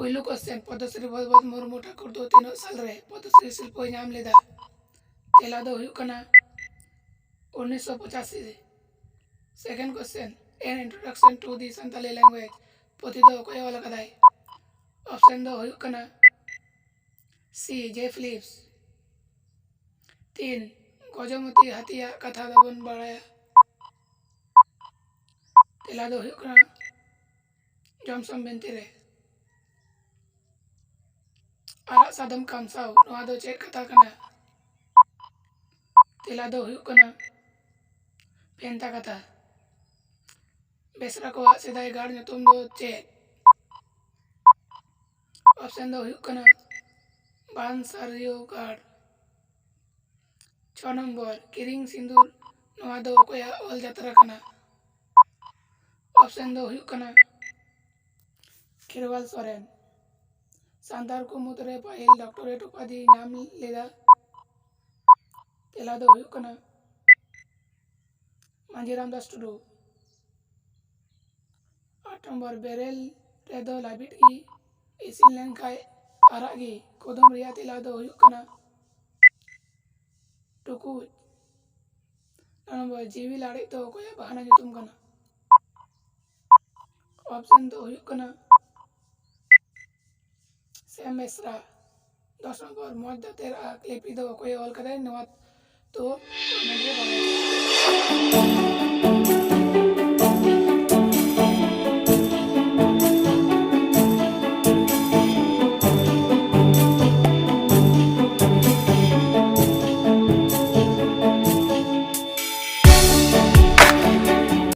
पहिलो क्वेश्चन पद्मश्री भगवत मुर्मू ठाकुर दो 3 साल रे पद्मश्री शिल्प नाम लेदा तेला दो हुई कना 1985 रे second question an introduction to the Santali language पोथी दो कोई वाला कदाई ऑप्शन दो हुई कना सी जे फिलिप्स 3 गजमती हाथिया कथा दबन बड़ाया तेला दो हुई कना जॉनसन बिनती रे आरा सादम कामसाव नोआ दो चेक कथा कना तेला दो हुई कना पेंता कथा बेसरा को सेदाय गाड़ तुम दो चेक ऑप्शन दो हुई कना बांसरियो गाड़ 6 नंबर किरिंग सिंदूर नोआ दो कोया ओल जात्रा कना ऑप्शन दो हुई कना खिरवाल सोरेन सांतार को मुतरे पाहिल डॉक्टरेट उपाधि नाम लेदा तेला दो हुई कना मांजीराम दास टुडू 8 नंबर बेरेल रेदो लाबिट की इसिन लेंखाय आरागी कुदुम रिया तेला दो हुई कना टुकु 9 नंबर जीवी लाड़ी तो कोया बहाना जुतुम कना ऑप्शन दो हुई कना सेम मेसरा 10 नंबर मौज तेरा क्लिपी दो कोई ऑल करे नवा तो कमेंट रे